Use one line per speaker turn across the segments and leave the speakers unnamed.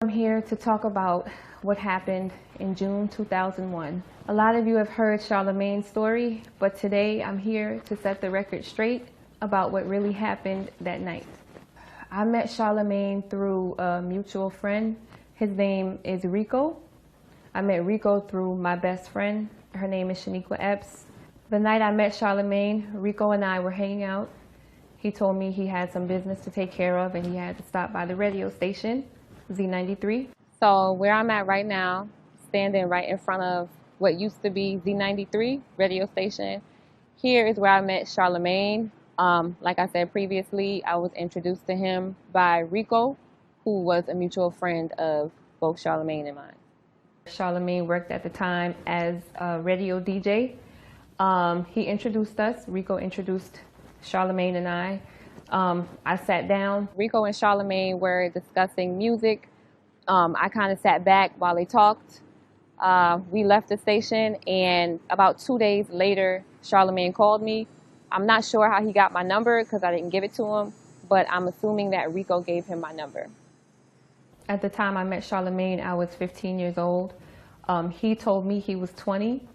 I'm here to talk about what happened in June 2001. A lot of you have heard Charlamagne's story, but today I'm here to set the record straight about what really happened that night. I met Charlamagne through a mutual friend. His name is Rico. I met Rico through my best friend. Her name is Shaniqua Epps. The night I met Charlamagne, Rico and I were hanging out. He told me he had some business to take care of and he had to stop by the radio station, Z93. So where I'm at right now, standing right in front of what used to be Z93 radio station, here is where I met Charlamagne. Like I said previously, I was introduced to him by Rico, who was a mutual friend of both Charlamagne and mine. Charlamagne worked at the time as a radio DJ. He introduced us. Rico introduced Charlamagne and I sat down. Rico and Charlamagne were discussing music. I kind of sat back while they talked. We left the station, and about 2 days later, Charlamagne called me. I'm not sure how he got my number because I didn't give it to him, but I'm assuming that Rico gave him my number. At the time I met Charlamagne, I was 15 years old. He told me he was 20.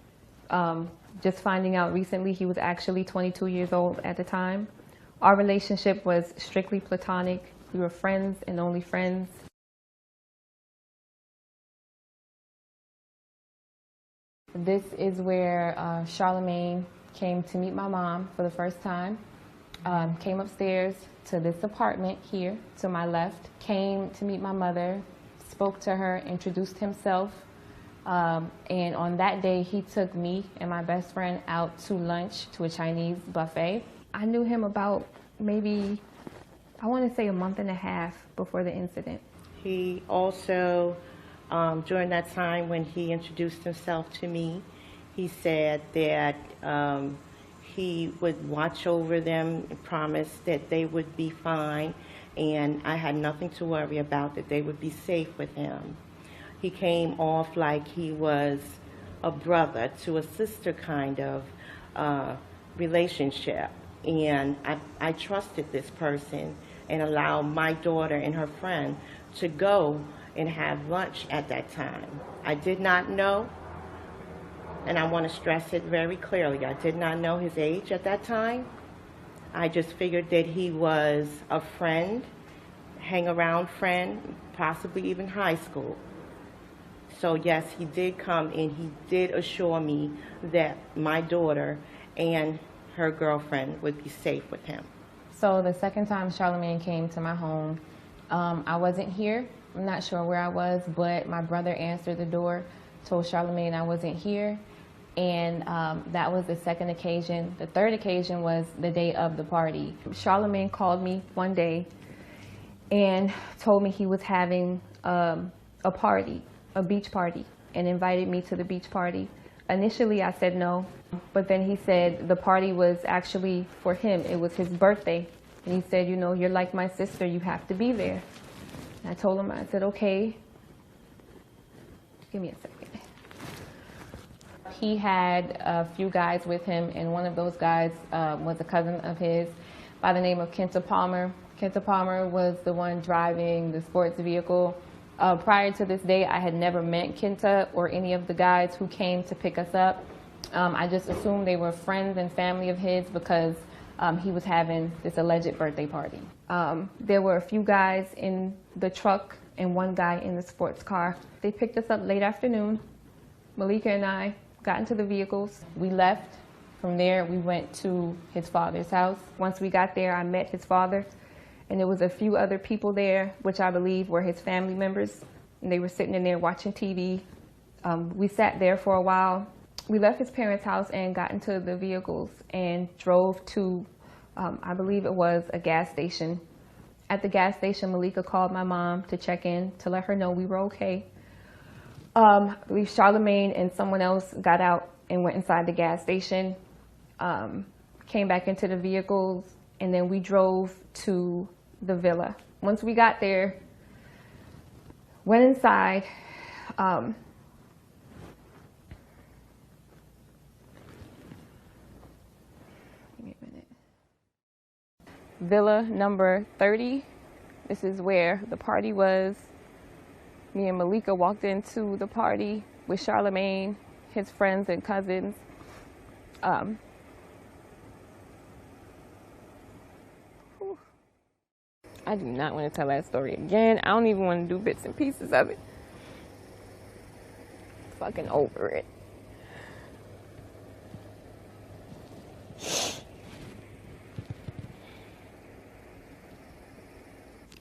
Just finding out recently he was actually 22 years old at the time. Our relationship was strictly platonic. We were friends and only friends. This is where Charlamagne came to meet my mom for the first time. Came upstairs to this apartment here to my left. Came to meet my mother, spoke to her, introduced himself. And on that day, he took me and my best friend out to lunch to a Chinese buffet. I knew him about maybe, I want to say, a month and a half before the incident.
He also, during that time when he introduced himself to me, he said that he would watch over them and promised that they would be fine, and I had nothing to worry about, that they would be safe with him. He came off like he was a brother to a sister kind of relationship. And I trusted this person and allowed my daughter and her friend to go and have lunch at that time. I did not know, and I want to stress it very clearly, I did not know his age at that time. I just figured that he was a friend, hang around friend, possibly even high school. So yes, he did come and he did assure me that my daughter and her girlfriend would be safe with him.
So the second time Charlamagne came to my home, I wasn't here. I'm not sure where I was, but my brother answered the door, told Charlamagne I wasn't here, and that was the second occasion. The third occasion was the day of the party. Charlamagne called me one day and told me he was having a party, a beach party, and invited me to the beach party. Initially I said no, but then he said the party was actually for him. It was his birthday. And he said, you know, you're like my sister, you have to be there. And I told him, I said, okay. Give me a second. He had a few guys with him, and one of those guys was a cousin of his by the name of Kenta Palmer. Kenta Palmer was the one driving the sports vehicle. Prior to this day, I had never met Kenta or any of the guys who came to pick us up. I just assumed they were friends and family of his because he was having this alleged birthday party. There were a few guys in the truck and one guy in the sports car. They picked us up late afternoon. Malika and I got into the vehicles. We left. From there, we went to his father's house. Once we got there, I met his father. And there was a few other people there, which I believe were his family members. And they were sitting in there watching TV. We sat there for a while. We left his parents' house and got into the vehicles and drove to, I believe it was a gas station. At the gas station, Malika called my mom to check in, to let her know we were okay. I believe Charlamagne and someone else got out and went inside the gas station, came back into the vehicles, and then we drove to the villa. Once we got there, went inside. Give me a minute. Villa number 30. This is where the party was. Me and Malika walked into the party with Charlamagne, his friends and cousins. I do not want to tell that story again. I don't even want to do bits and pieces of it. Fucking over it.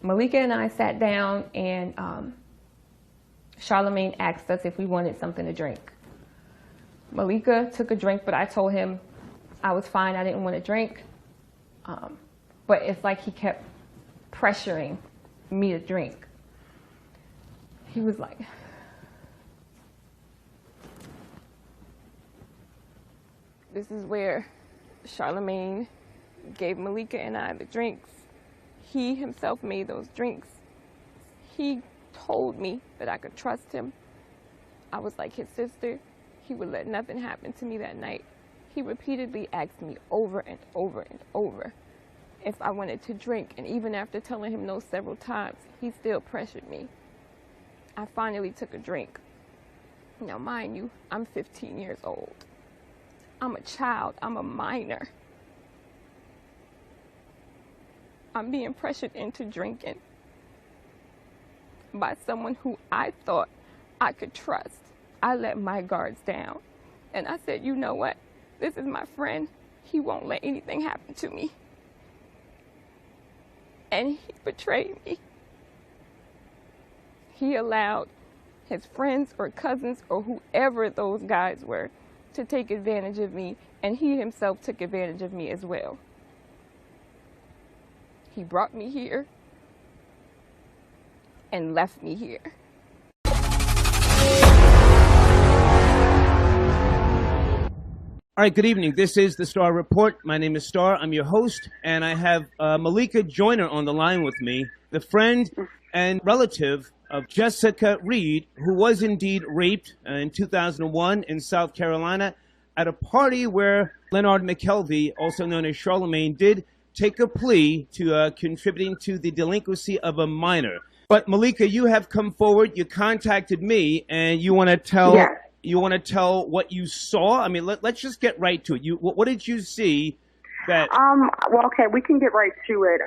Malika and I sat down and Charlamagne asked us if we wanted something to drink. Malika took a drink, but I told him I was fine, I didn't want to drink. But it's like he kept pressuring me to drink. He was like, this is where Charlamagne gave Malika and I the drinks. He himself made those drinks. He told me that I could trust him. I was like his sister. He would let nothing happen to me that night. He repeatedly asked me over and over and over if I wanted to drink, and even after telling him no several times, he still pressured me. I finally took a drink. Now, mind you, I'm 15 years old. I'm a child, I'm a minor. I'm being pressured into drinking by someone who I thought I could trust. I let my guards down. And I said, you know what? This is my friend. He won't let anything happen to me. And he betrayed me. He allowed his friends or cousins or whoever those guys were to take advantage of me, and he himself took advantage of me as well. He brought me here and left me here.
All right, good evening. This is the Star Report. My name is Star. I'm your host, and I have Malika Joyner on the line with me, the friend and relative of Jessica Reid, who was indeed raped in 2001 in South Carolina at a party where Leonard McKelvey, also known as Charlamagne, did take a plea to contributing to the delinquency of a minor. But Malika, you have come forward. You contacted me, and you want to tell.
Yes.
You want to tell what you saw? I mean, let's just get right to it. What did you see that...
Well, okay, we can get right to it.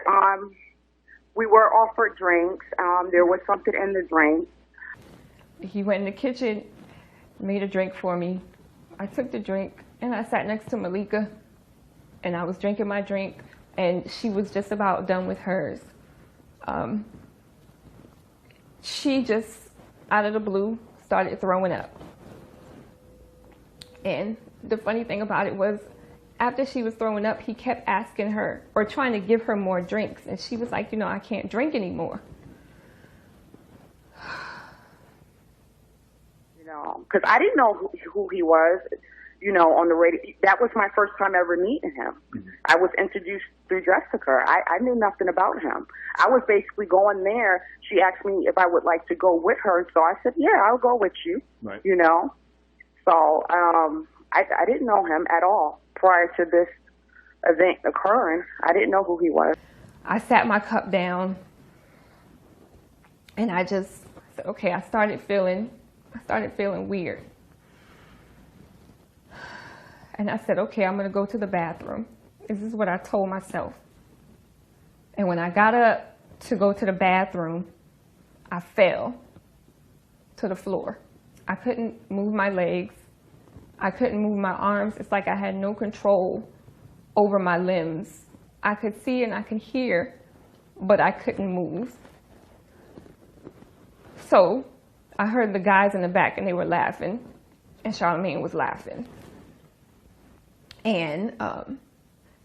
We were offered drinks. There was something in the drink.
He went in the kitchen, made a drink for me. I took the drink, and I sat next to Malika, and I was drinking my drink, and she was just about done with hers. She just, out of the blue, started throwing up. And the funny thing about it was, after she was throwing up, he kept asking her, or trying to give her more drinks. And she was like, you know, I can't drink anymore.
You know, because I didn't know who he was, you know, on the radio. That was my first time ever meeting him. Mm-hmm. I was introduced through Jessica. I knew nothing about him. I was basically going there. She asked me if I would like to go with her. So I said, yeah, I'll go with you, right. You know. So I didn't know him at all prior to this event occurring. I didn't know who he was.
I sat my cup down, and I just said, okay, I started feeling weird. And I said, okay, I'm going to go to the bathroom. This is what I told myself. And when I got up to go to the bathroom, I fell to the floor. I couldn't move my legs. I couldn't move my arms. It's like I had no control over my limbs. I could see and I could hear, but I couldn't move. So I heard the guys in the back, and they were laughing, and Charlamagne was laughing. And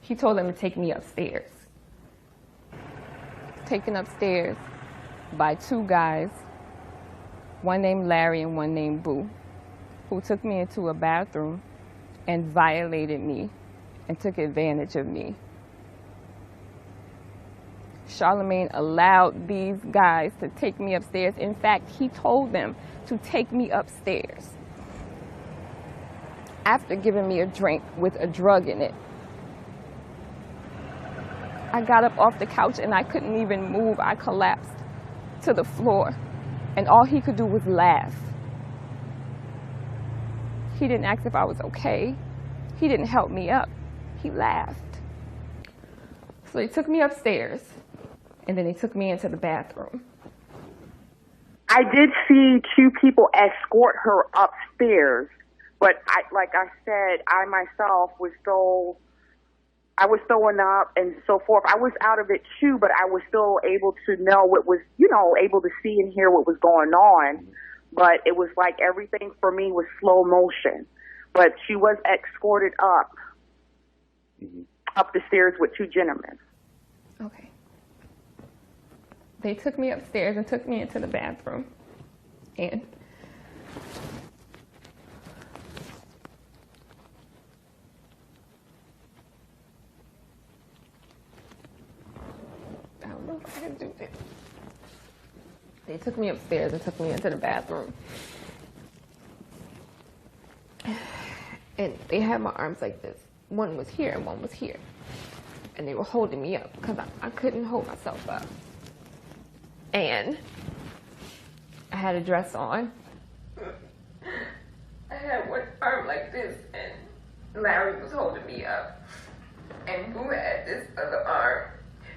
he told them to take me upstairs. Taken upstairs by two guys, one named Larry and one named Boo, who took me into a bathroom and violated me and took advantage of me. Charlamagne allowed these guys to take me upstairs. In fact, he told them to take me upstairs after giving me a drink with a drug in it. I got up off the couch and I couldn't even move. I collapsed to the floor. And all he could do was laugh. He didn't ask if I was okay. He didn't help me up. He laughed. So they took me upstairs, and then they took me into the bathroom.
I did see two people escort her upstairs, but like I said, I myself was I was throwing up and so forth. I was out of it too, but I was still able to know what was, able to see and hear what was going on. But it was like everything for me was slow motion. But she was escorted up the stairs with two gentlemen.
Okay. They took me upstairs and took me into the bathroom. And I don't know if I can do this. They took me upstairs and took me into the bathroom. And they had my arms like this. One was here and one was here. And they were holding me up because I couldn't hold myself up. And I had a dress on. I had one arm like this, and Larry was holding me up. And Boo had this other arm,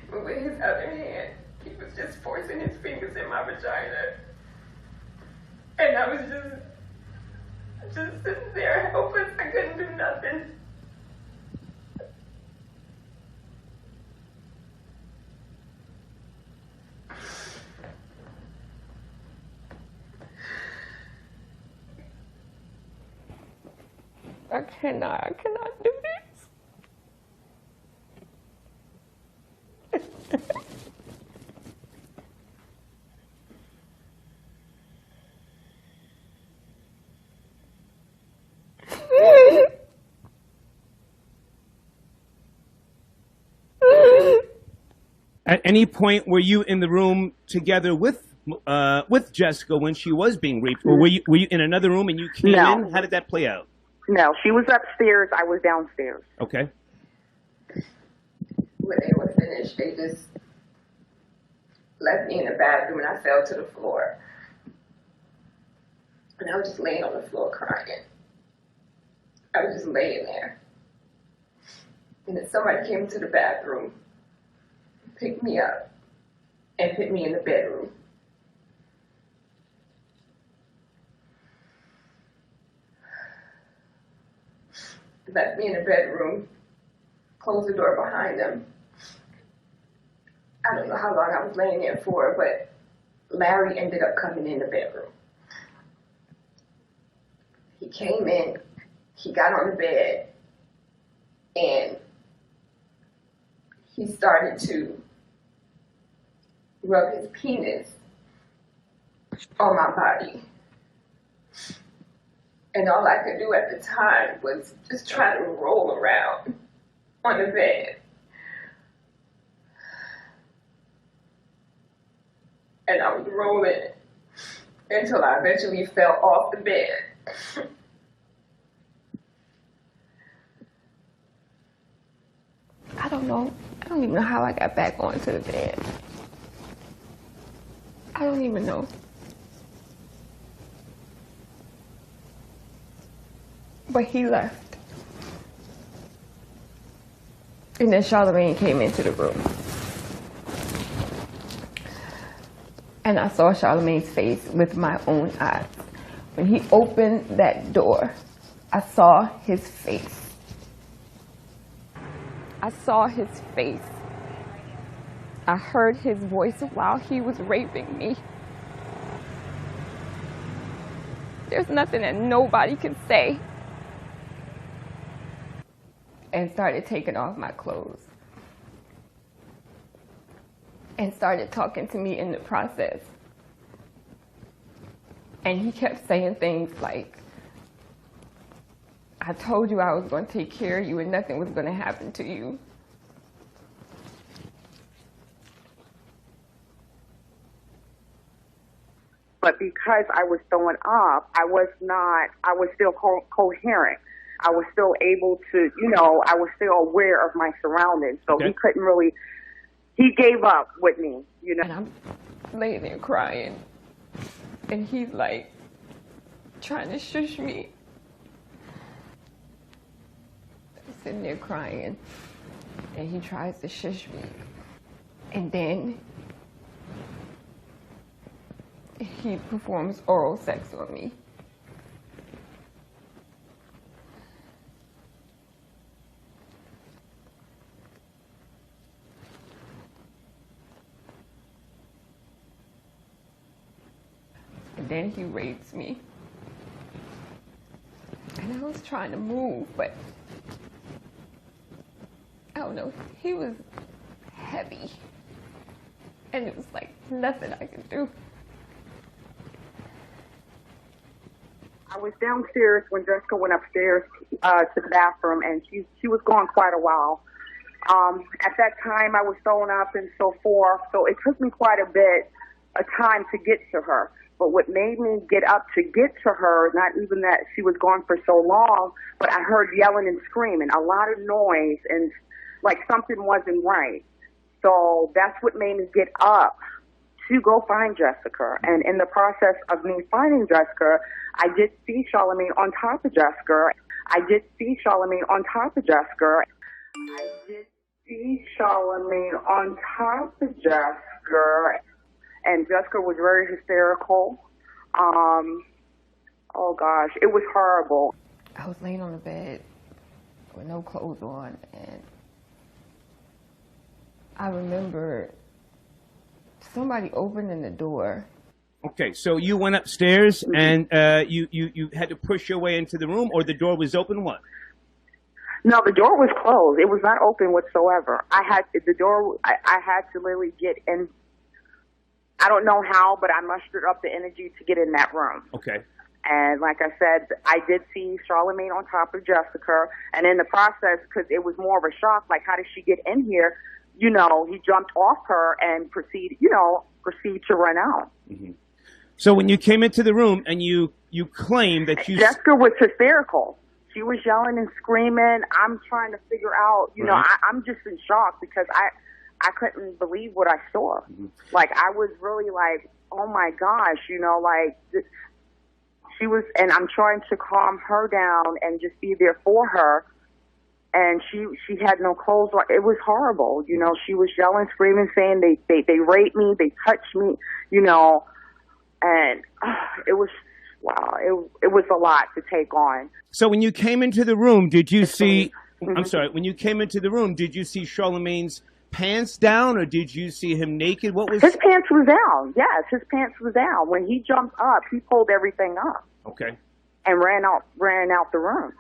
but with his other hand, he was just forcing his fingers in my vagina. And I was just sitting there helpless. I couldn't do nothing. I cannot do this.
At any point were you in the room together with Jessica when she was being raped, or were you in another room and you came in? How did that play out?
No, she was upstairs. I was downstairs.
Okay.
When they were finished, they just left me in the bathroom and I fell to the floor. And I was just laying on the floor crying. I was just laying there. And then somebody came into the bathroom, picked me up, and put me in the bedroom. Left me in the bedroom, closed the door behind them. I don't know how long I was laying there for, but Larry ended up coming in the bedroom. He came in, he got on the bed, and he started to rub his penis on my body. And all I could do at the time was just try to roll around on the bed. And I was rolling until I eventually fell off the bed. I don't know. I don't even know how I got back onto the bed. I don't even know. But he left. And then Charlamagne came into the room. And I saw Charlamagne's face with my own eyes. When he opened that door, I saw his face. I saw his face. I heard his voice while he was raping me. There's nothing that nobody can say. And started taking off my clothes. And started talking to me in the process. And he kept saying things like, I told you I was going to take care of you and nothing was going to happen to you.
But because I was throwing up, I was still coherent. I was still able to, I was still aware of my surroundings. So
Okay.
he couldn't really, he gave up with me,
And I'm laying there crying. And he's like trying to shush me. I'm sitting there crying, and he tries to shush me. And then he performs oral sex on me. And then he rapes me. And I was trying to move, but I don't know, he was heavy. And it was like nothing I could do.
I was downstairs when Jessica went upstairs to the bathroom, and she was gone quite a while. At that time, I was thrown up and so forth, so it took me quite a bit of time to get to her. But what made me get up to get to her, not even that she was gone for so long, but I heard yelling and screaming, a lot of noise, and like something wasn't right. So that's what made me get up to go find Jessica. And in the process of me finding Jessica, I did see Charlamagne on top of Jessica. I did see Charlamagne on top of Jessica. I did see Charlamagne on top of Jessica. And Jessica was very hysterical. Oh gosh, it was horrible.
I was laying on the bed with no clothes on, and I remember somebody opening the door.
Okay, so you went upstairs and you had to push your way into the room, or the door was open? What?
No, the door was closed. It was not open whatsoever. I had to literally get in. I don't know how, but I mustered up the energy to get in that room.
Okay.
And like I said, I did see Charlamagne on top of Jessica. And in the process, because it was more of a shock, like how did she get in here? You know, he jumped off her and proceed to run out.
Mm-hmm. So when you came into the room and you claimed that you...
Jessica was hysterical. She was yelling and screaming. I'm trying to figure out, you know, I'm just in shock because I couldn't believe what I saw. Mm-hmm. Like, I was really like, oh my gosh, you know, like, she was, and I'm trying to calm her down and just be there for her. And she had no clothes on. It was horrible. You know, she was yelling, screaming, saying they raped me, they touched me, you know, and it was, wow, it was a lot to take on.
So when you came into the room, did you see, I'm sorry, when you came into the room, did you see Charlamagne's pants down, or did you see him naked? What was...
His pants was down. Yes, his pants was down. When he jumped up, he pulled everything up.
Okay.
And ran out the room.